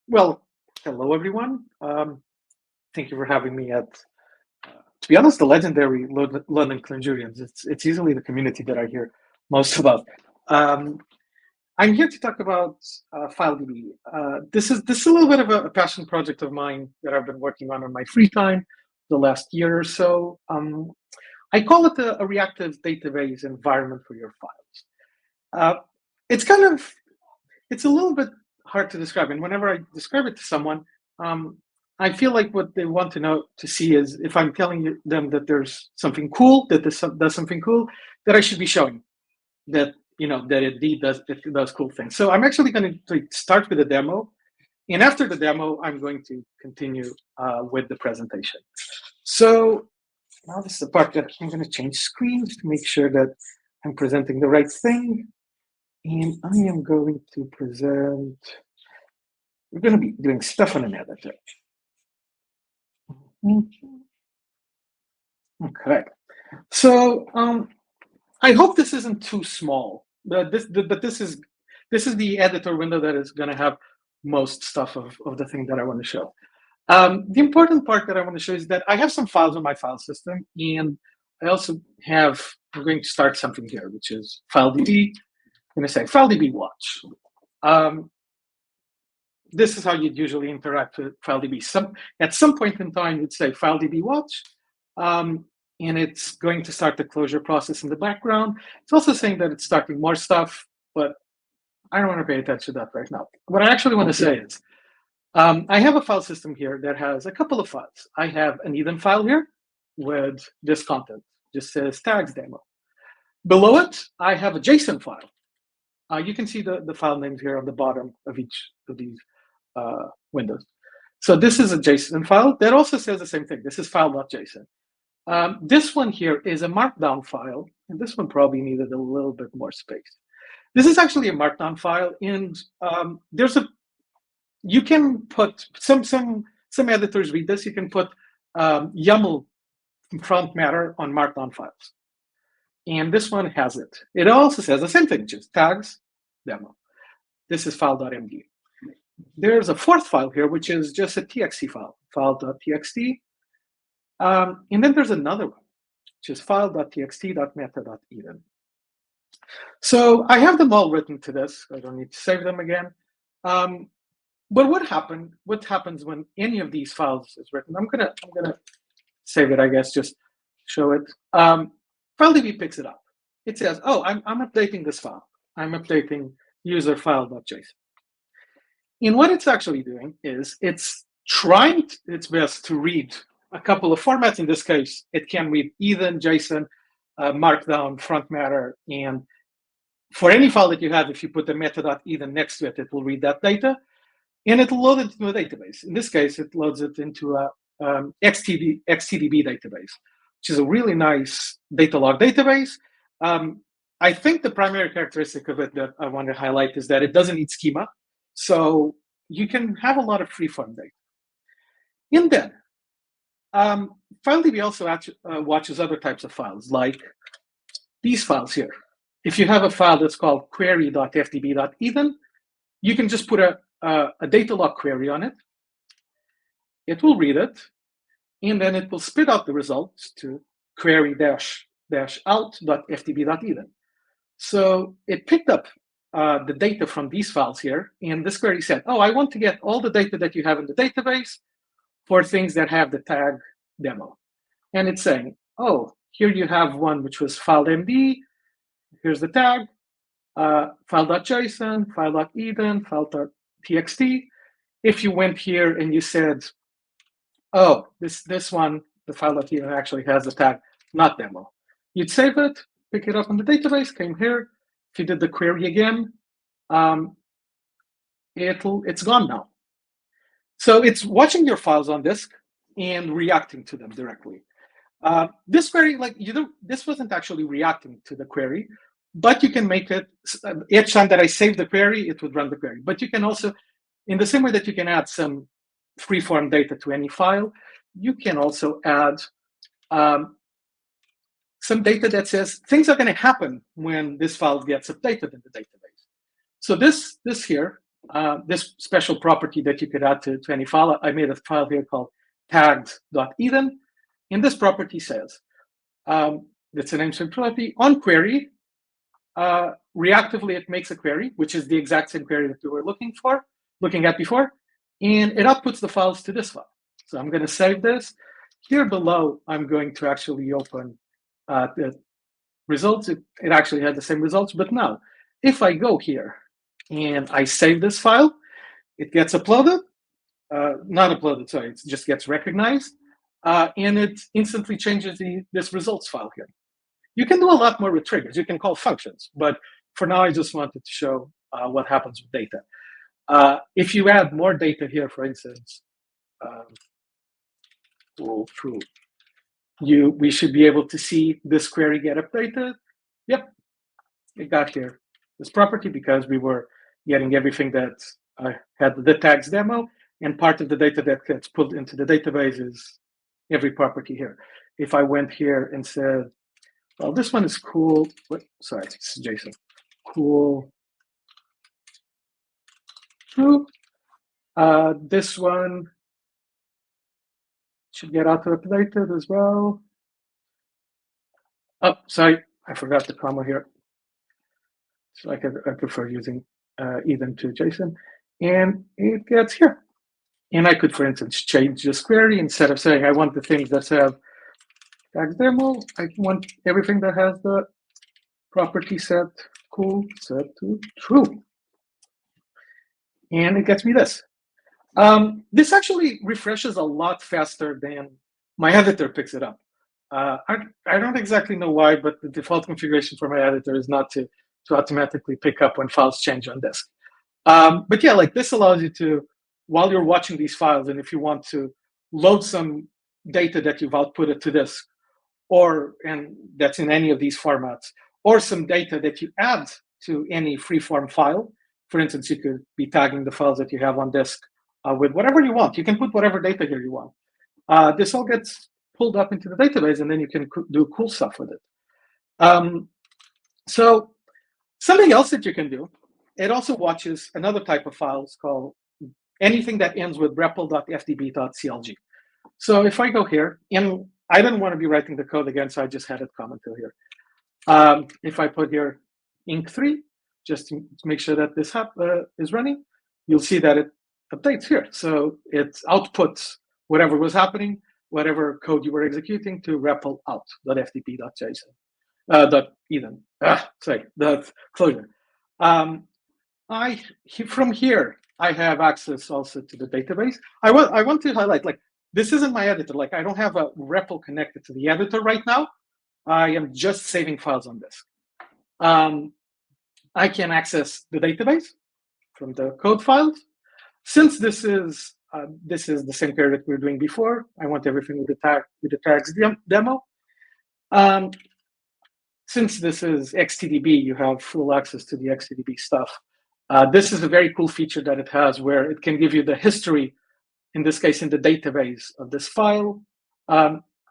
Well, hello everyone. Thank you for having me at, to be honest, the legendary London Clojurians. It's easily the community that I hear most about. Um, I'm here to talk about FileDB. This is a little bit of a passion project of mine that I've been working on my free time the last year or so. I call it a reactive database environment for your files. It's kind of it's a little bit hard to describe, and whenever I describe it to someone, I feel like what they want to see is if I'm telling them that there's something cool, that this does something cool, that I should be showing that that it does cool things. So I'm actually going to start with a demo, and after the demo, I'm going to continue with the presentation. So now this is the part that I'm going to change screens to make sure that I'm presenting the right thing. And I am going to present, we're going to be doing stuff on an editor. Okay, so I hope this isn't too small, but this is the editor window that is going to have most stuff of the thing that I want to show. The important part that I want to show is that I have some files on my file system, and I also have, I'm going to start something here, which is FileDB. I'm going to say FileDB watch. This is how you'd usually interact with FileDB. At some point in time, you'd say FileDB watch, and it's going to start the Clojure process in the background. It's also saying that it's starting more stuff, but I don't want to pay attention to that right now. What I actually want to say is, I have a file system here that has a couple of files. I have an Eden file here with this content, just says tags demo. Below it, I have a JSON file. You can see the file names here on the bottom of each of these windows. So this is a JSON file that also says the same thing. This is file.json. This one here is a markdown file, and this one probably needed a little bit more space. This is actually a markdown file, and you can put some editors read this. You can put YAML front matter on markdown files. And this one has it. It also says the same thing, just tags, demo. This is file.md. There's a fourth file here, which is just a txt file, file.txt. And then there's another one, which is file.txt.meta.eden. So I have them all written to this. I don't need to save them again. But what happens when any of these files is written? I'm gonna save it, I guess, just show it. FileDB picks it up. It says, oh, I'm updating this file. I'm updating user file.json. And what it's actually doing is it's trying its best to read a couple of formats. In this case, it can read Eden, JSON, Markdown, front matter, and for any file that you have, if you put the meta.eden next to it, it will read that data, and it'll load it into a database. In this case, it loads it into a XTDB database, which is a really nice data log database. I think the primary characteristic of it that I want to highlight is that it doesn't need schema, so you can have a lot of free-form data. And then, FileDB also watches other types of files, like these files here. If you have a file that's called query.fdb.eden, you can just put a data log query on it. It will read it, and then it will spit out the results to query-out.fdb.eden. So it picked up the data from these files here, and this query said, oh, I want to get all the data that you have in the database for things that have the tag demo. And it's saying, oh, here you have one which was file.md, here's the tag, file.json, file.eden, file.txt. If you went here and you said, oh, this one, the file.eden actually has the tag not demo, you'd save it, pick it up on the database, came here. If you did the query again, it's gone now. So it's watching your files on disk and reacting to them directly. This query, this wasn't actually reacting to the query, but you can make it, each time that I save the query, it would run the query. But you can also, in the same way that you can add some free-form data to any file, you can also add some data that says things are going to happen when this file gets updated in the database. So this here this special property that you could add to any file. I made a file here called tags.eden. And this property says, that's a name string property, on query, reactively it makes a query, which is the exact same query that we were looking at before, and it outputs the files to this file. So I'm going to save this. Here below, I'm going to actually open the results. It actually had the same results, but now, if I go here and I save this file, it gets uploaded, not uploaded, sorry, it just gets recognized, and it instantly changes this results file here. You can do a lot more with triggers. You can call functions, but for now, I just wanted to show what happens with data. If you add more data here, for instance, true, we should be able to see this query get updated. Yep, it got here this property because we were getting everything that had the tags demo, and part of the data that gets pulled into the database is every property here. If I went here and said, well, this one is cool. Sorry, it's JSON. Cool. True. This one should get auto-updated as well. Oh, sorry, I forgot the comma here. So I prefer using Eden to JSON, and it gets here. And I could, for instance, change this query. Instead of saying I want the things that have tags demo, I want everything that has the property set cool set to true. And it gets me this. This actually refreshes a lot faster than my editor picks it up. I don't exactly know why, but the default configuration for my editor is not to automatically pick up when files change on disk. But yeah, like this allows you to, while you're watching these files, and if you want to load some data that you've outputted to disk, and that's in any of these formats, or some data that you add to any freeform file. For instance, you could be tagging the files that you have on disk with whatever you want. You can put whatever data here you want. This all gets pulled up into the database, and then you can do cool stuff with it. So something else that you can do, it also watches another type of files called anything that ends with repl.fdb.clg. So if I go here, and I didn't want to be writing the code again, so I just had it comment here. If I put here inc3, just to make sure that this is running, you'll see that it updates here. So it outputs whatever was happening, whatever code you were executing to repl out.fdb.json, .eden. Sorry, .clojure. From here, I have access also to the database. I want to highlight, like, this isn't my editor. Like, I don't have a REPL connected to the editor right now. I am just saving files on disk. I can access the database from the code files. Since this is the same query that we were doing before, I want everything with the tags demo. Since this is XTDB, you have full access to the XTDB stuff. This is a very cool feature that it has, where it can give you the history, in this case, in the database of this file.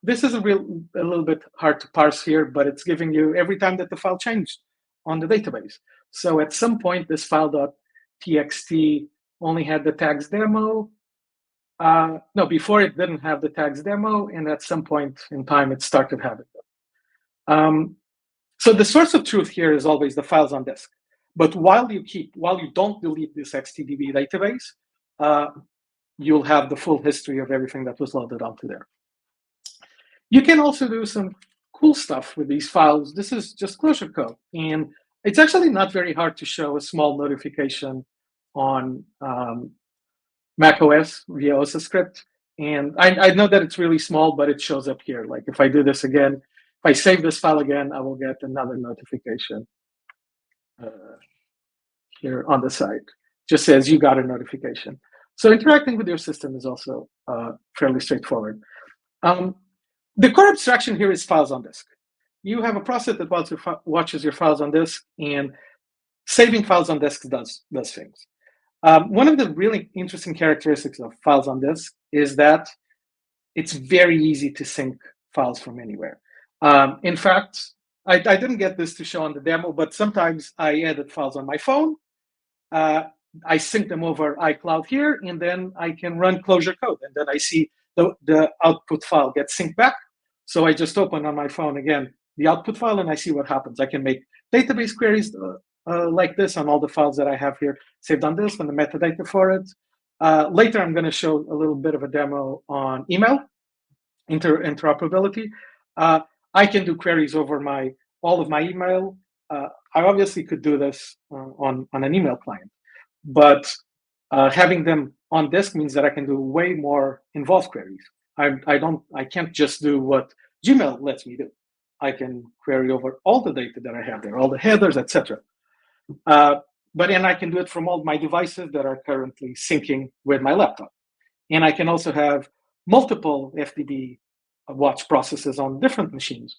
This is a little bit hard to parse here, but it's giving you every time that the file changed on the database. So at some point, this file.txt only had the tags demo. No, before it didn't have the tags demo, and at some point in time, it started having them. So the source of truth here is always the files on disk. But while you don't delete this XTDB database, you'll have the full history of everything that was loaded onto there. You can also do some cool stuff with these files. This is just Clojure code. And it's actually not very hard to show a small notification on macOS via OSA script. And I know that it's really small, but it shows up here. Like if I do this again, if I save this file again, I will get another notification here on the side. Just says you got a notification. So interacting with your system is also fairly straightforward. The core abstraction here is files on disk. You have a process that watches your files on disk, and saving files on disk does things. One of the really interesting characteristics of files on disk is that it's very easy to sync files from anywhere. In fact, I didn't get this to show on the demo, but sometimes I edit files on my phone. I sync them over iCloud here, and then I can run Clojure code, and then I see the output file gets synced back. So I just open on my phone again the output file, and I see what happens. I can make database queries like this on all the files that I have here saved on this and the metadata for it. Later, I'm going to show a little bit of a demo on email interoperability. I can do queries over all of my email. I obviously could do this on an email client, but having them on disk means that I can do way more involved queries. I can't just do what Gmail lets me do. I can query over all the data that I have there, all the headers, etc. But then I can do it from all my devices that are currently syncing with my laptop. And I can also have multiple FDB watch processes on different machines.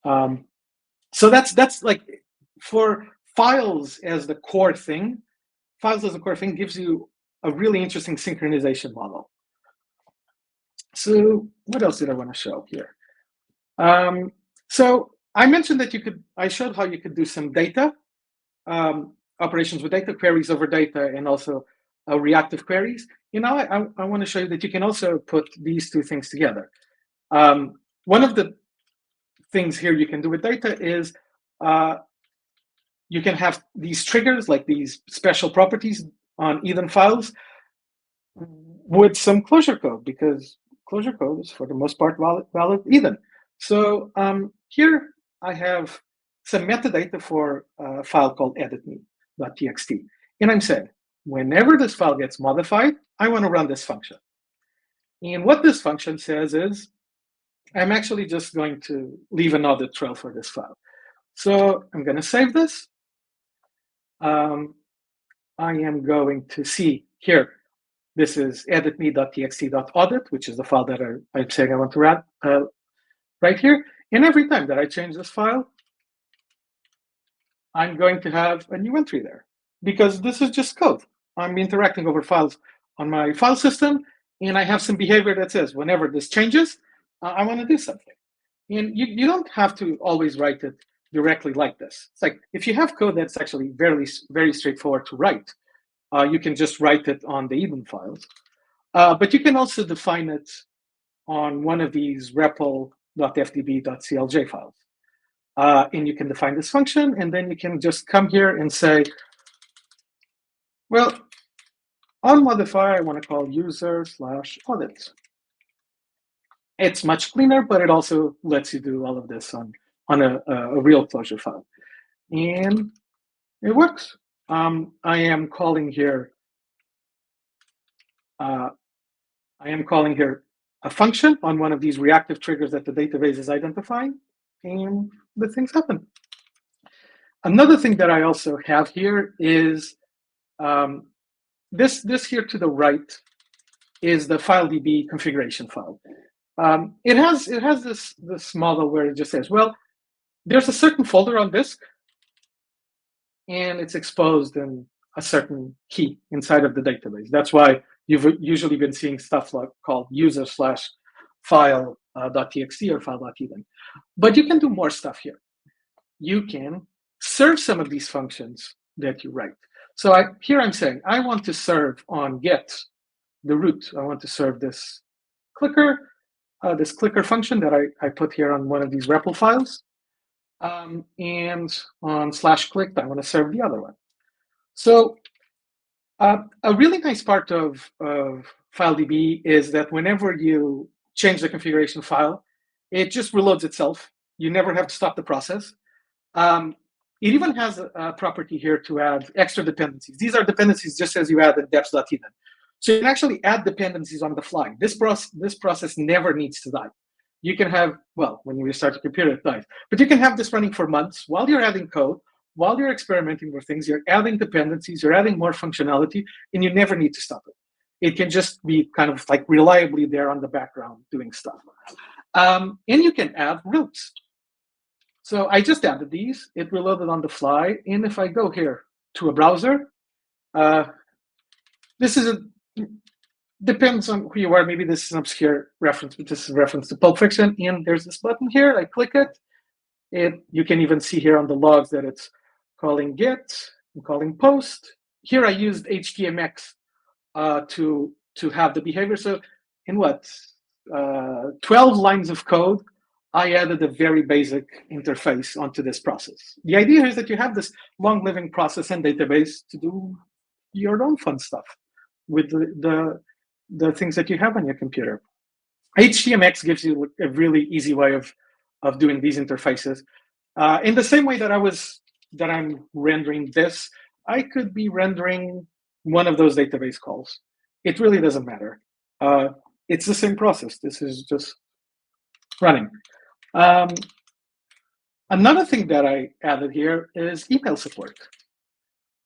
So that's like, for files as the core thing, gives you a really interesting synchronization model. So what else did I want to show here? So I mentioned that I showed how you could do some data operations with data, queries over data, and also reactive queries. Now I want to show you that you can also put these two things together. One of the things here you can do with data is you can have these triggers, like these special properties on Eden files with some Clojure code, because Clojure code is for the most part valid Eden. So here I have some metadata for a file called editme.txt. And I'm saying, whenever this file gets modified, I want to run this function. And what this function says is, I'm actually just going to leave an audit trail for this file. So I'm going to save this. I am going to see here, this is editme.txt.audit, which is the file that I'm saying I want to run right here. And every time that I change this file, I'm going to have a new entry there, because this is just code. I'm interacting over files on my file system, and I have some behavior that says, whenever this changes, I want to do something. And you don't have to always write it directly like this. It's like, if you have code that's actually very, very straightforward to write, you can just write it on the Eden files. But you can also define it on one of these repl.fdb.clj files. And you can define this function, and then you can just come here and say, well, on modifier, I want to call user/audit. It's much cleaner, but it also lets you do all of this on a real Clojure file. And it works. I am calling here a function on one of these reactive triggers that the database is identifying, and the things happen. Another thing that I also have here is this here to the right is the FileDB configuration file. It has this model where it just says, well, there's a certain folder on disk, and it's exposed in a certain key inside of the database. That's why you've usually been seeing stuff like called user/file.txt or file.eden. But you can do more stuff here. You can serve some of these functions that you write. So here I'm saying, I want to serve on get the root. I want to serve this clicker function that I put here on one of these REPL files. And on /clicked, I want to serve the other one. So a really nice part of FileDB is that whenever you change the configuration file, it just reloads itself. You never have to stop the process. It even has a property here to add extra dependencies. These are dependencies just as you add in deps.eden. So you can actually add dependencies on the fly. This process never needs to die. You can have, well, when you restart your computer, it dies. But you can have this running for months while you're adding code, while you're experimenting with things, you're adding dependencies, you're adding more functionality, and you never need to stop it. It can just be kind of like reliably there on the background doing stuff. And you can add roots. So I just added these. It reloaded on the fly. And if I go here to a browser, this is depends on who you are. Maybe this is an obscure reference, but this is a reference to Pulp Fiction. And there's this button here. I click it. You can even see here on the logs that it's calling get and calling post. here I used HTMX to have the behavior. So in 12 lines of code, I added a very basic interface onto this process. The idea is that you have this long living process and database to do your own fun stuff with the things that you have on your computer. HTMX gives you a really easy way of doing these interfaces. In the same way that I'm rendering this, I could be rendering one of those database calls. It really doesn't matter. It's the same process. This is just running. Another thing that I added here is email support.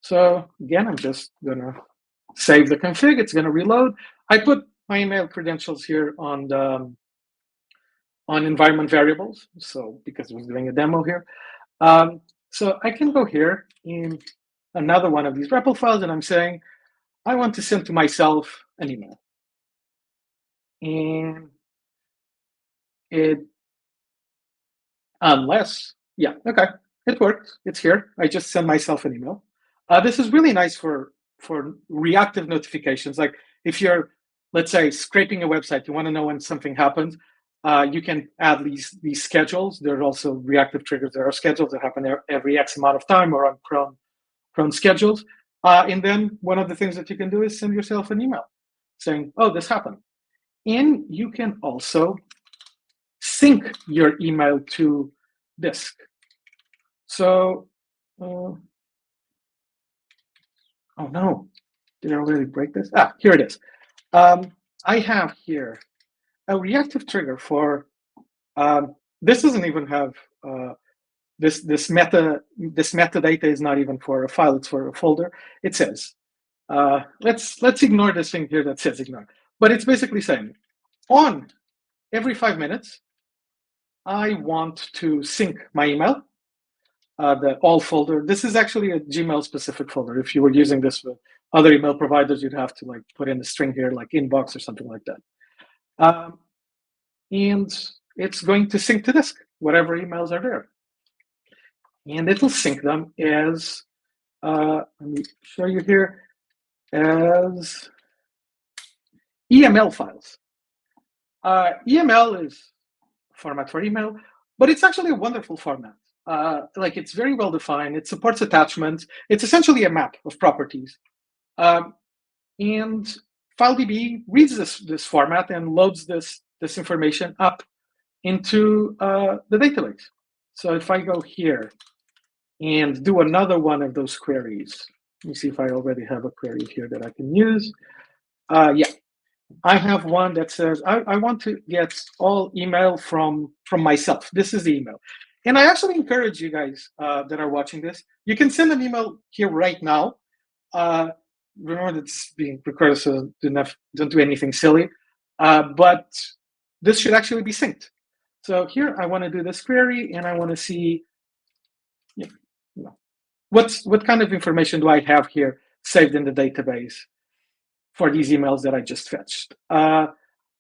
So again, I'm just gonna save the config. It's gonna reload. I put my email credentials here on environment variables. So because we're doing a demo here, so I can go here in another one of these REPL files, and I'm saying I want to send to myself an email, and it worked. It's here. I just sent myself an email. This is really nice for reactive notifications. Like if you're, let's say, scraping a website, you want to know when something happens, you can add these schedules. There are also reactive triggers. There are schedules that happen every X amount of time or on Chrome schedules. And then one of the things that you can do is send yourself an email saying, oh, this happened. And you can also sync your email to disk. So, oh no, did I already break this? Here it is. I have here a reactive trigger for, this doesn't even have, this metadata is not even for a file, it's for a folder. It says, let's ignore this thing here that says ignore, but it's basically saying, on every 5 minutes, I want to sync my email, the all folder. This is actually a Gmail specific folder. If you were using this with other email providers, you'd have to like put in a string here, like inbox or something like that. And it's going to sync to disk, whatever emails are there. And it'll sync them as, let me show you here, as EML files. EML is format for email, but it's actually a wonderful format. Like it's very well defined. It supports attachments. It's essentially a map of properties. And FileDB reads this format and loads this information up into the database. So if I go here and do another one of those queries, let me see if I already have a query here that I can use. Yeah. I have one that says, I want to get all email from myself. This is the email. And I actually encourage you guys that are watching this, you can send an email here right now. Remember that it's being recorded, so don't do anything silly. But this should actually be synced. So here I want to do this query, and I want to see what kind of information do I have here saved in the database for these emails that I just fetched. I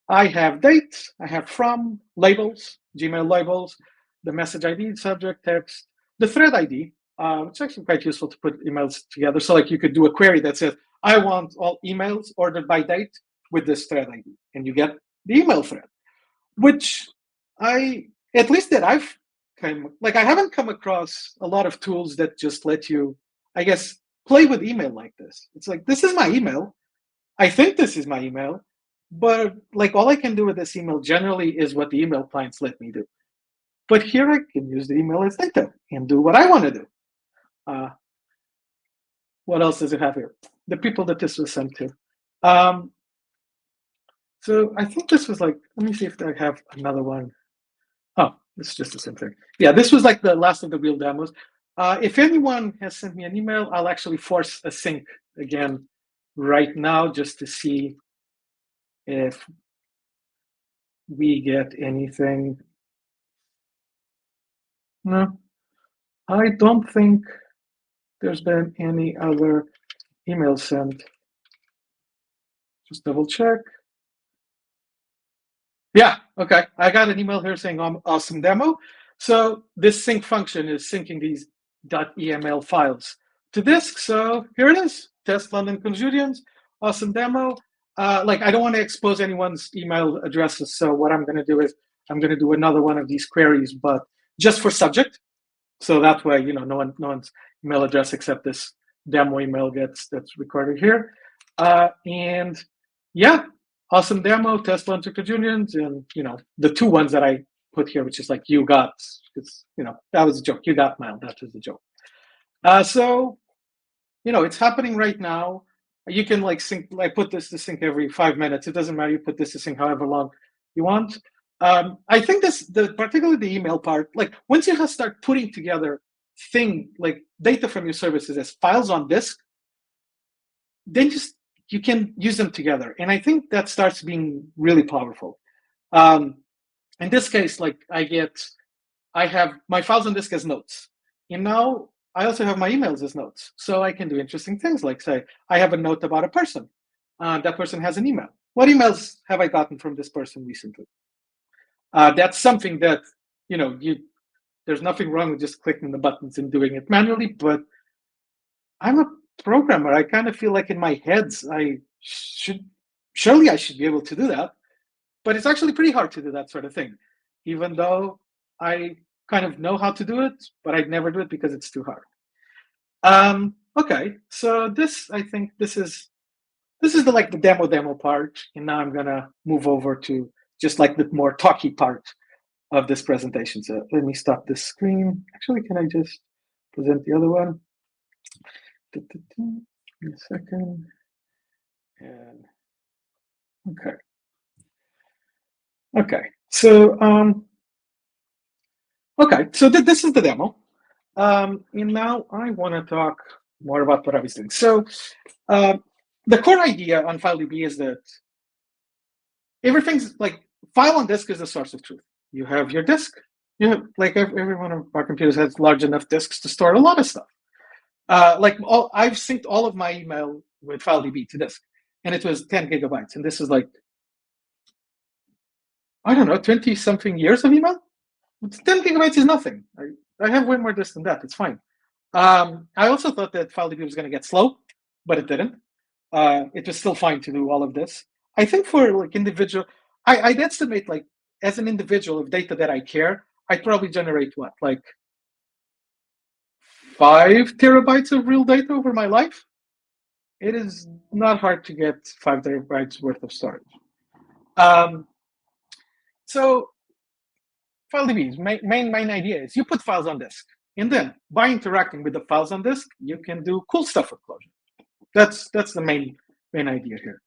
have dates, I have from, labels, Gmail labels, the message ID, subject, text, the thread ID. It's actually quite useful to put emails together. So like you could do a query that says, I want all emails ordered by date with this thread ID, and you get the email thread, which I haven't come across a lot of tools that just let you, I guess, play with email like this. It's like, this is my email. I think this is my email, but like all I can do with this email generally is what the email clients let me do. But here I can use the email as data and do what I want to do. What else does it have here? The people that this was sent to. So I think this was like, let me see if I have another one. Oh, it's just the same thing. Yeah, this was like the last of the real demos. If anyone has sent me an email, I'll actually force a sync again right now just to see if we get anything. No, I don't think there's been any other email sent. Just double check. Yeah, okay. I got an email here saying awesome demo. So this sync function is syncing these .eml files to disk. So here it is. test London Clojurians, awesome demo. Like, I don't want to expose anyone's email addresses, so what I'm going to do is I'm going to do another one of these queries, but just for subject. So that way, no one's email address except this demo email that's recorded here. And yeah, awesome demo, test London Clojurians, and the two ones that I put here, which is like you got, because that was a joke. You got mail. That was the joke. So it's happening right now. You can sync, put this to sync every 5 minutes. It doesn't matter. You put this to sync however long you want. I think particularly the email part, once you start putting together data from your services as files on disk, then you can use them together. And I think that starts being really powerful. In this case, I have my files on disk as notes. And now I also have my emails as notes. So I can do interesting things, like say, I have a note about a person. That person has an email. What emails have I gotten from this person recently? That's something that, there's nothing wrong with just clicking the buttons and doing it manually, but I'm a programmer. I kind of feel like in my head, surely I should be able to do that. But it's actually pretty hard to do that sort of thing, even though I kind of know how to do it, but I'd never do it because it's too hard. Okay, so I think this is the demo part, and now I'm gonna move over to just the more talky part of this presentation. So let me stop this screen. Actually, can I just present the other one? In a second. And okay. So this is the demo. And now I want to talk more about what I was doing. So the core idea on FileDB is that everything's file on disk is the source of truth. You have your disk. You have every one of our computers has large enough disks to store a lot of stuff. I've synced all of my email with FileDB to disk, and it was 10 gigabytes. And this is I don't know, 20 something years of email. 10 gigabytes is nothing. I have way more disk than that. It's fine. I also thought that FileDB was going to get slow, but it didn't. It was still fine to do all of this. I think for individual, I'd estimate as an individual of data that I care, I'd probably generate 5 terabytes of real data over my life. It is not hard to get 5 terabytes worth of storage. So FileDB's main idea is you put files on disk, and then by interacting with the files on disk, you can do cool stuff with Clojure. That's the main idea here.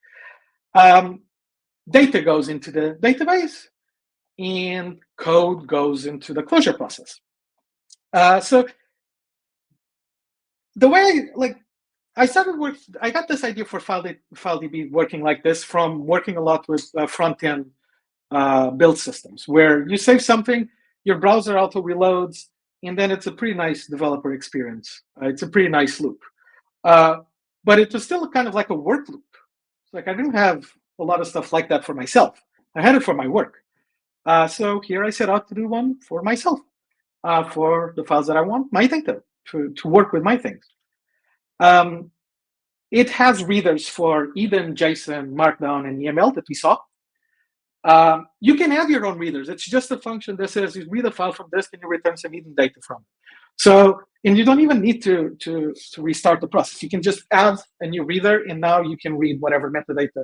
Data goes into the database, and code goes into the Clojure process. So the way I started I got this idea for FileDB working like this from working a lot with front-end build systems, where you save something, your browser auto reloads, and then it's a pretty nice developer experience. It's a pretty nice loop. But it was still kind of like a work loop. I didn't have a lot of stuff like that for myself. I had it for my work. So here I set out to do one for myself, for the files that I want, my data, to work with my things. It has readers for Eden, JSON, Markdown, and EML that we saw. You can add your own readers. It's just a function that says you read a file from disk and you return some Eden data from it. So, and you don't even need to restart the process. You can just add a new reader, and now you can read whatever metadata,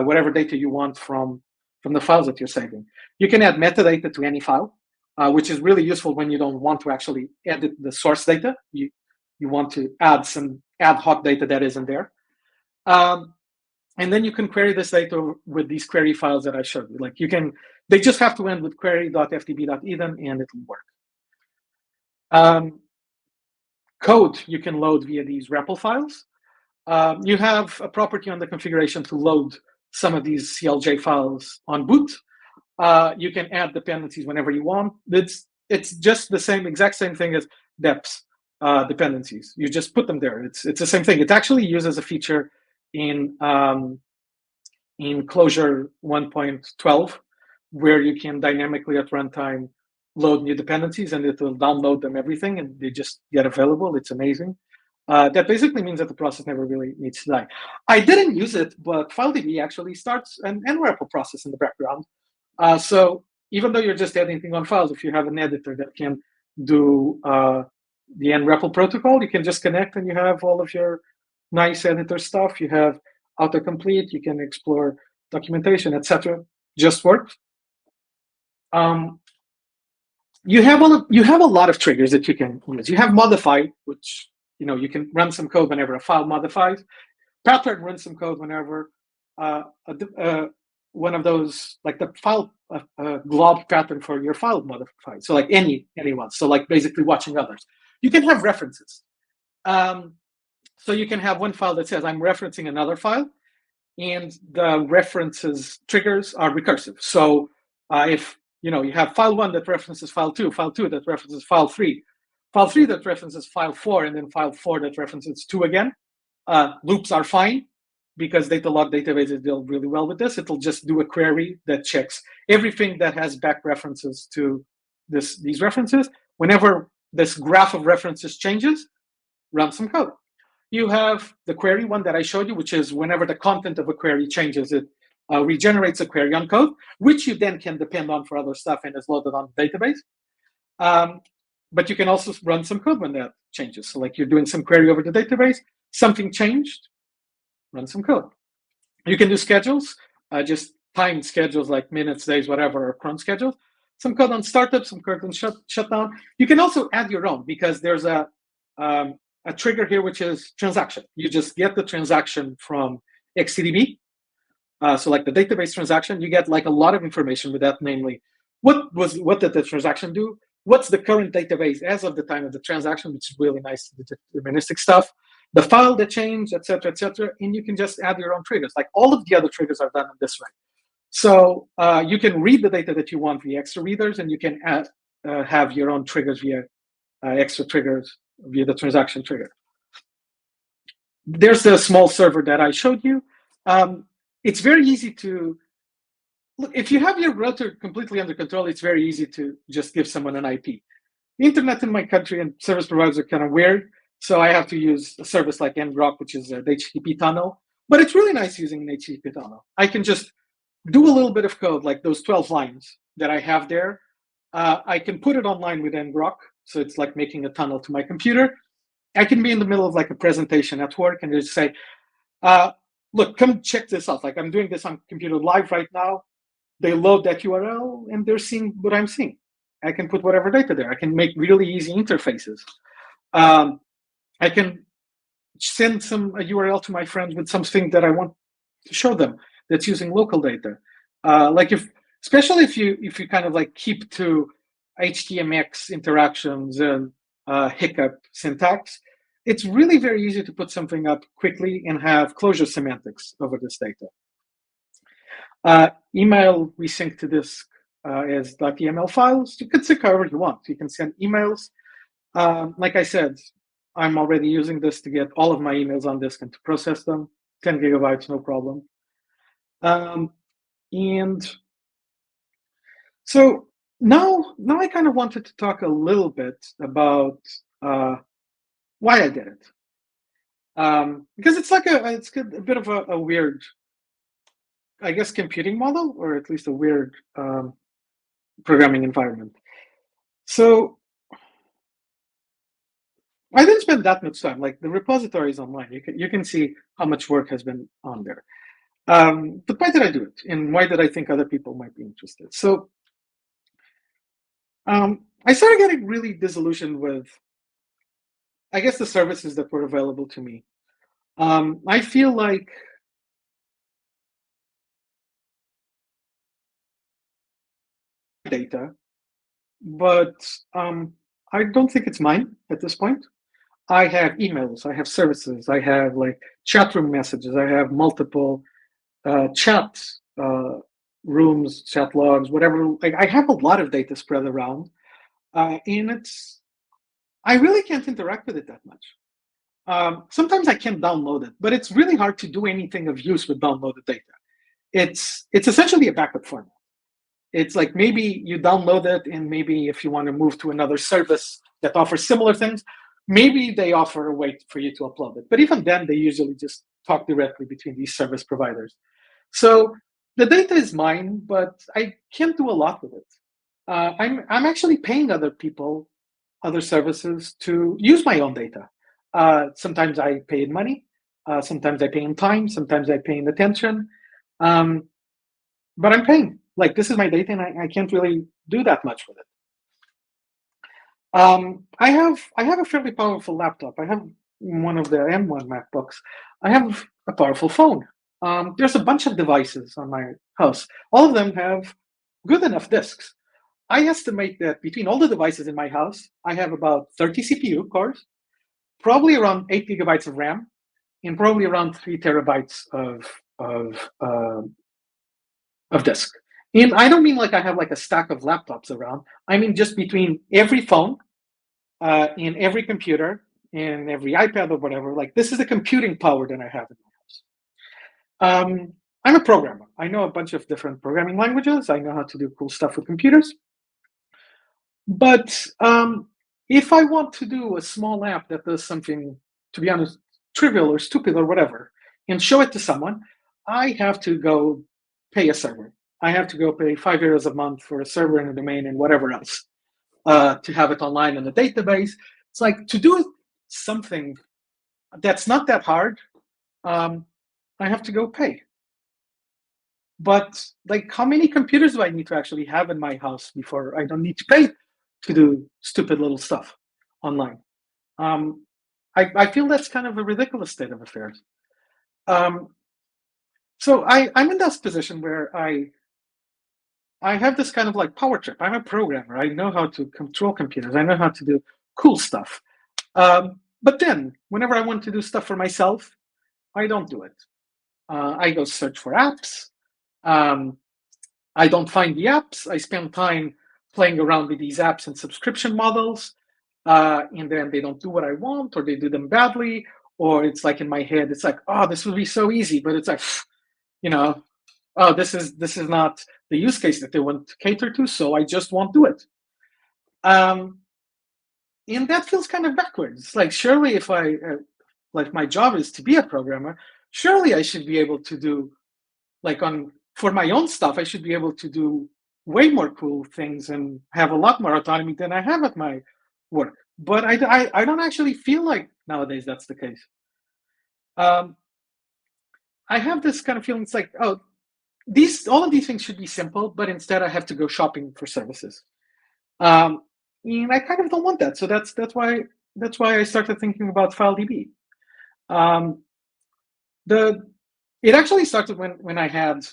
whatever data you want from the files that you're saving. You can add metadata to any file, which is really useful when you don't want to actually edit the source data. You want to add some ad hoc data that isn't there. And then you can query this data with these query files that I showed you. They just have to end with query.ftb.eden, and it'll work. Code you can load via these REPL files. You have a property on the configuration to load some of these CLJ files on boot. You can add dependencies whenever you want. It's just the exact same thing as deps dependencies. You just put them there. It's the same thing. It actually uses a feature in Clojure 1.12, where you can dynamically at runtime load new dependencies, and it will download them everything, and they just get available. It's amazing. That basically means that the process never really needs to die. I didn't use it, but FileDB actually starts an NREPL process in the background. So even though you're just editing on files, if you have an editor that can do the NREPL protocol, you can just connect and you have all of your nice editor stuff. You have autocomplete, you can explore documentation, etc. Just works. You have a lot of triggers that you can use. You have modify, which you can run some code whenever a file modifies. Pattern runs some code whenever one of those, like the file glob pattern for your file modified. So like anyone. So like basically watching others. You can have references. So you can have one file that says I'm referencing another file, and the references triggers are recursive. So if you have file 1 that references file 2 that references file 3 that references file 4, and then file 4 that references 2 again, loops are fine because data log databases deal really well with this. It'll just do a query that checks everything that has back references to these references. Whenever this graph of references changes, run some code. You have the query one that I showed you, which is whenever the content of a query changes, it regenerates a query on code, which you then can depend on for other stuff and is loaded on the database. But you can also run some code when that changes. So like you're doing some query over the database, something changed, run some code. You can do schedules, just timed schedules like minutes, days, whatever, or cron schedules. Some code on startup, some code on shutdown. You can also add your own because there's a trigger here, which is transaction. You just get the transaction from XCDB. So like the database transaction, you get like a lot of information with that, namely, what did the transaction do? What's the current database as of the time of the transaction, which is really nice deterministic stuff. The file that changed, et cetera, and you can just add your own triggers. Like all of the other triggers are done in this way. So you can read the data that you want via extra readers, and you can have your own triggers via extra triggers via the transaction trigger. There's the small server that I showed you. It's very easy to look. If you have your router completely under control, it's very easy to just give someone an IP. The internet in my country and service providers are kind of weird, so I have to use a service like ngrok, which is an HTTP tunnel. But it's really nice using an HTTP tunnel. I can just do a little bit of code, like those 12 lines that I have there. I can put it online with ngrok, so it's like making a tunnel to my computer. I can be in the middle of like a presentation at work and just say, look, come check this out. Like I'm doing this on computer live right now. They load that URL and they're seeing what I'm seeing. I can put whatever data there. I can make really easy interfaces. I can send a URL to my friends with something that I want to show them that's using local data. Especially if you kind of like keep to HTMX interactions and hiccup syntax, it's really very easy to put something up quickly and have Clojure semantics over this data. Email we sync to disk as .eml files. You can sync however you want. You can send emails. Like I said, I'm already using this to get all of my emails on disk and to process them. 10 gigabytes, no problem. And so now I kind of wanted to talk a little bit about why I did it. Because it's like it's a bit of a weird, I guess, computing model, or at least a weird programming environment. So I didn't spend that much time. Like the repository is online. You can see how much work has been on there. But why did I do it? And why did I think other people might be interested? So I started getting really disillusioned with, I guess, the services that were available to me. I feel like data, but I don't think it's mine at this point. I have emails, I have services, I have like chat room messages, I have multiple chat rooms, chat logs, whatever. Like I have a lot of data spread around, and I really can't interact with it that much. Sometimes I can download it, but it's really hard to do anything of use with downloaded data. It's essentially a backup format. It's like maybe you download it, and maybe if you want to move to another service that offers similar things, Maybe they offer a way for you to upload it, but even then, they usually just talk directly between these service providers. So the data is mine, but I can't do a lot with it. I'm actually paying other people, other services to use my own data. Sometimes I pay in money, sometimes I pay in time, sometimes I pay in attention. But I'm paying. Like, this is my data, and I can't really do that much with it. I have a fairly powerful laptop. I have one of the M1 MacBooks. I have a powerful phone. There's a bunch of devices on my house. All of them have good enough disks. I estimate that between all the devices in my house, I have about 30 CPU cores, probably around 8 gigabytes of RAM, and probably around 3 terabytes of disk. And I don't mean like I have like a stack of laptops around. I mean just between every phone, in every computer, in every iPad or whatever. Like, this is the computing power that I have in my house. I'm a programmer. I know a bunch of different programming languages. I know how to do cool stuff with computers. But if I want to do a small app that does something, to be honest, trivial or stupid or whatever, and show it to someone, I have to go pay a server. I have to go pay €5 a month for a server and a domain and whatever else to have it online in the database. It's like, to do something that's not that hard, I have to go pay. But like, how many computers do I need to actually have in my house before I don't need to pay to do stupid little stuff online? I feel that's kind of a ridiculous state of affairs. So I'm in this position where I have this kind of like power trip. I'm a programmer. I know how to control computers. I know how to do cool stuff. But then, whenever I want to do stuff for myself, I don't do it. I go search for apps. I don't find the apps. I spend time playing around with these apps and subscription models, and then they don't do what I want, or they do them badly, or it's like in my head, it's like, oh, this would be so easy, but it's like, oh, this is not the use case that they want to cater to, so I just won't do it. And that feels kind of backwards. Like, surely if I, like, my job is to be a programmer, surely I should be able to do, like, for my own stuff, I should be able to do way more cool things and have a lot more autonomy than I have at my work. But I don't actually feel like nowadays that's the case. I have this kind of feeling. It's like, oh, all of these things should be simple, but instead I have to go shopping for services. And I kind of don't want that. So that's why I started thinking about FileDB. It actually started when I had.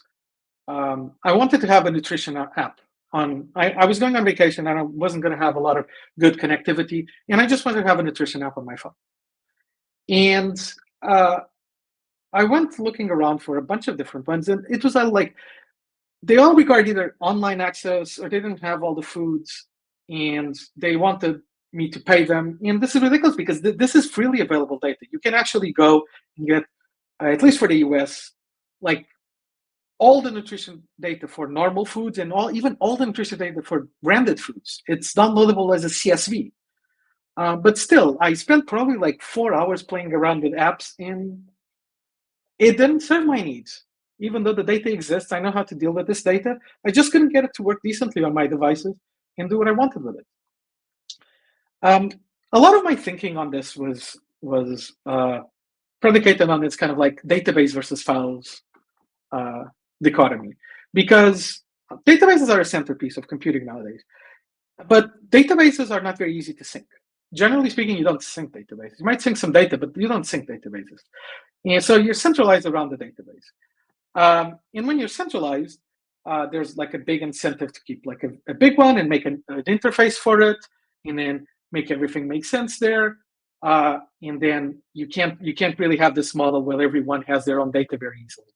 I wanted to have a nutrition app. I was going on vacation and I wasn't going to have a lot of good connectivity, and I just wanted to have a nutrition app on my phone. And I went looking around for a bunch of different ones, and it was like, they all regard either online access, or they didn't have all the foods, and they wanted me to pay them. And this is ridiculous, because this is freely available data. You can actually go and get, at least for the US, like, all the nutrition data for normal foods, and even all the nutrition data for branded foods. It's downloadable as a CSV. But still, I spent probably like 4 hours playing around with apps, and it didn't serve my needs. Even though the data exists, I know how to deal with this data. I just couldn't get it to work decently on my devices and do what I wanted with it. A lot of my thinking on this was predicated on this kind of like database versus files dichotomy, because databases are a centerpiece of computing nowadays, but databases are not very easy to sync. Generally speaking, you don't sync databases. You might sync some data, but you don't sync databases. And so you're centralized around the database. And when you're centralized, there's like a big incentive to keep like a big one and make an interface for it, and then make everything make sense there. And then you can't really have this model where everyone has their own data very easily.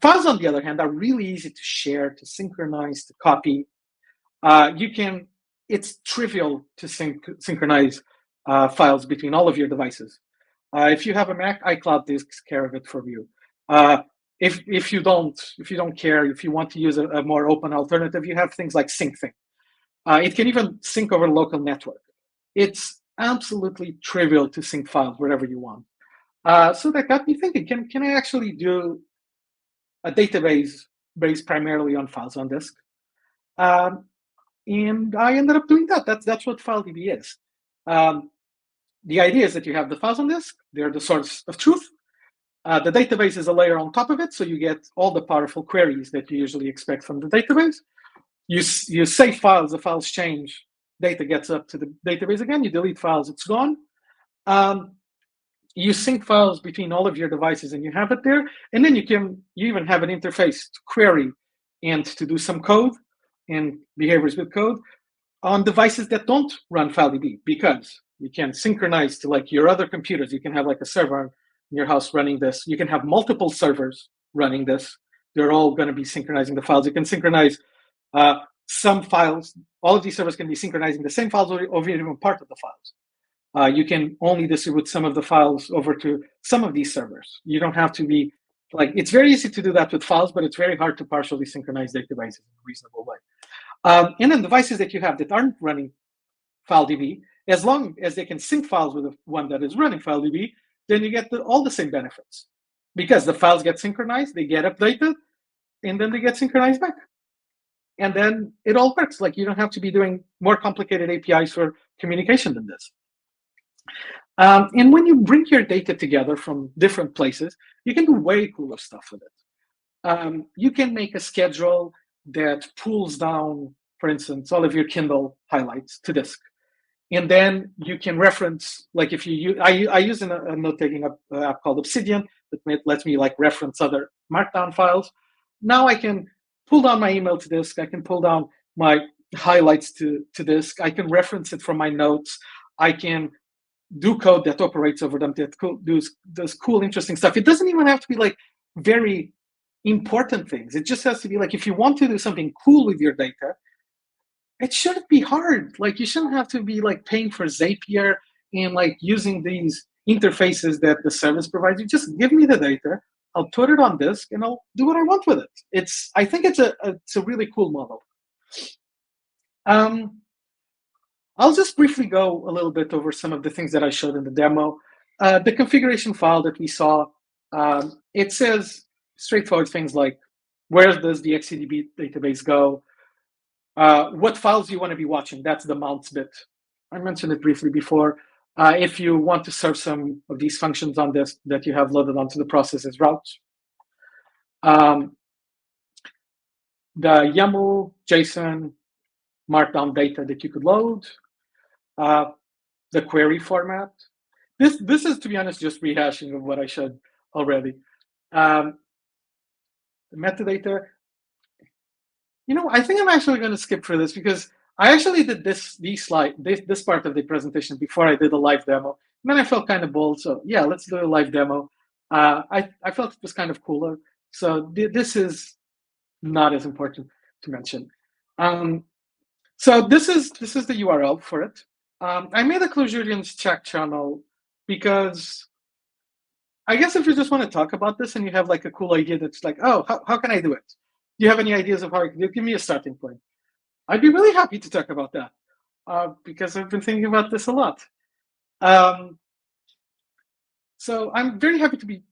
Files, on the other hand, are really easy to share, to synchronize, to copy. It's trivial to synchronize files between all of your devices. If you have a Mac, iCloud takes care of it for you. If you don't care, if you want to use a more open alternative, you have things like SyncThing. It can even sync over local network. It's absolutely trivial to sync files wherever you want. So that got me thinking, can I actually do a database based primarily on files on disk? And I ended up doing that. That's what FileDB is. The idea is that you have the files on disk, they're the source of truth. The database is a layer on top of it, so you get all the powerful queries that you usually expect from the database. You save files, the files change, data gets up to the database again, you delete files, it's gone. You sync files between all of your devices and you have it there, and then you even have an interface to query and to do some code and behaviors with code on devices that don't run FileDB, because you can synchronize to like your other computers. You can have like a server in your house running this. You can have multiple servers running this. They're all going to be synchronizing the files. You can synchronize some files. All of these servers can be synchronizing the same files over even part of the files. You can only distribute some of the files over to some of these servers. You don't have to be like, it's very easy to do that with files, but it's very hard to partially synchronize databases in a reasonable way. And then devices that you have that aren't running FileDB, as long as they can sync files with the one that is running FileDB, then you get all the same benefits. Because the files get synchronized, they get updated, and then they get synchronized back. And then it all works. Like, you don't have to be doing more complicated APIs for communication than this. And when you bring your data together from different places, you can do way cooler stuff with it. You can make a schedule that pulls down, for instance, all of your Kindle highlights to disk. And then you can reference, like if you use, I use a note-taking app called Obsidian that lets me like reference other Markdown files. Now I can pull down my email to disk. I can pull down my highlights to disk. I can reference it from my notes. I can do code that operates over them, that does cool, interesting stuff. It doesn't even have to be like very important things. It just has to be like, if you want to do something cool with your data, it shouldn't be hard. Like, you shouldn't have to be like paying for Zapier and like using these interfaces that the service provides you. Just give me the data, I'll put it on disk, and I'll do what I want with it. I think it's a really cool model. I'll just briefly go a little bit over some of the things that I showed in the demo. The configuration file that we saw, it says straightforward things like, where does the XCDB database go? What files you want to be watching, that's the mounts bit. I mentioned it briefly before. If you want to serve some of these functions on this that you have loaded onto the process as routes. The YAML, JSON, Markdown data that you could load. The query format. This is, to be honest, just rehashing of what I showed already. The metadata. I think I'm actually going to skip through this because I actually did this part of the presentation before I did a live demo. And then I felt kind of bold, so yeah, let's do a live demo. I felt it was kind of cooler, so this is not as important to mention. So this is the URL for it. I made a Clojurians chat channel because I guess if you just want to talk about this and you have like a cool idea that's like, oh, how can I do it? Do you have any ideas of how I can do it? Give me a starting point. I'd be really happy to talk about that because I've been thinking about this a lot. So I'm very happy to be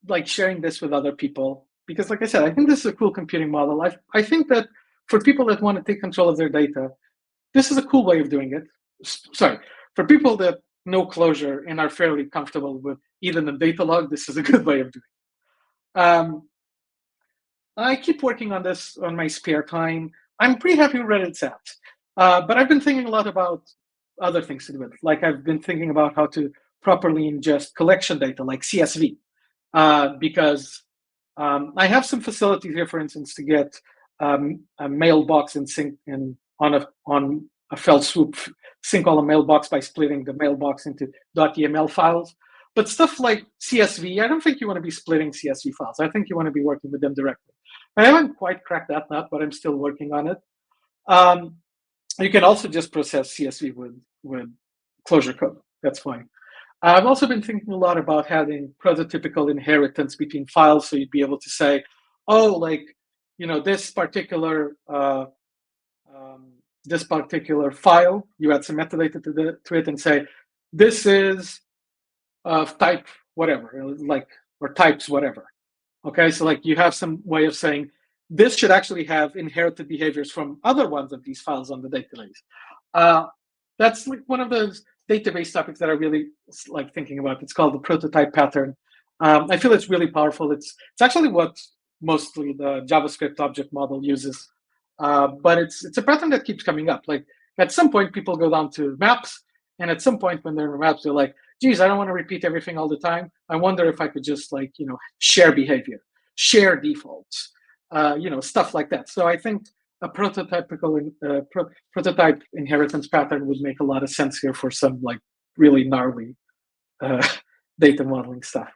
like sharing this with other people because, like I said, I think this is a cool computing model. I think that for people that want to take control of their data, this is a cool way of doing it. Sorry, for people that know Clojure and are fairly comfortable with even the data log, this is a good way of doing it. I keep working on this on my spare time. I'm pretty happy where it's at. But I've been thinking a lot about other things to do with it. Like, I've been thinking about how to properly ingest collection data like CSV, because I have some facilities here, for instance, to get a mailbox and sync on a fell swoop, sync all the mailbox by splitting the mailbox into .yml files. But stuff like CSV, I don't think you want to be splitting CSV files. I think you want to be working with them directly. I haven't quite cracked that nut, but I'm still working on it. You can also just process CSV with Clojure code. That's fine. I've also been thinking a lot about having prototypical inheritance between files, so you'd be able to say, oh, like, this particular file, you add some metadata to it and say, this is of type whatever, like, or types whatever. Okay, so like you have some way of saying this should actually have inherited behaviors from other ones of these files on the database. That's like one of those database topics that I really like thinking about. It's called the prototype pattern. I feel it's really powerful. It's actually what mostly the JavaScript object model uses, but it's a pattern that keeps coming up. Like at some point, people go down to maps, and at some point when they're in maps, they're like, geez, I don't want to repeat everything all the time. I wonder if I could just like, share behavior, share defaults, stuff like that. So I think a prototype inheritance pattern would make a lot of sense here for some like really gnarly data modeling stuff.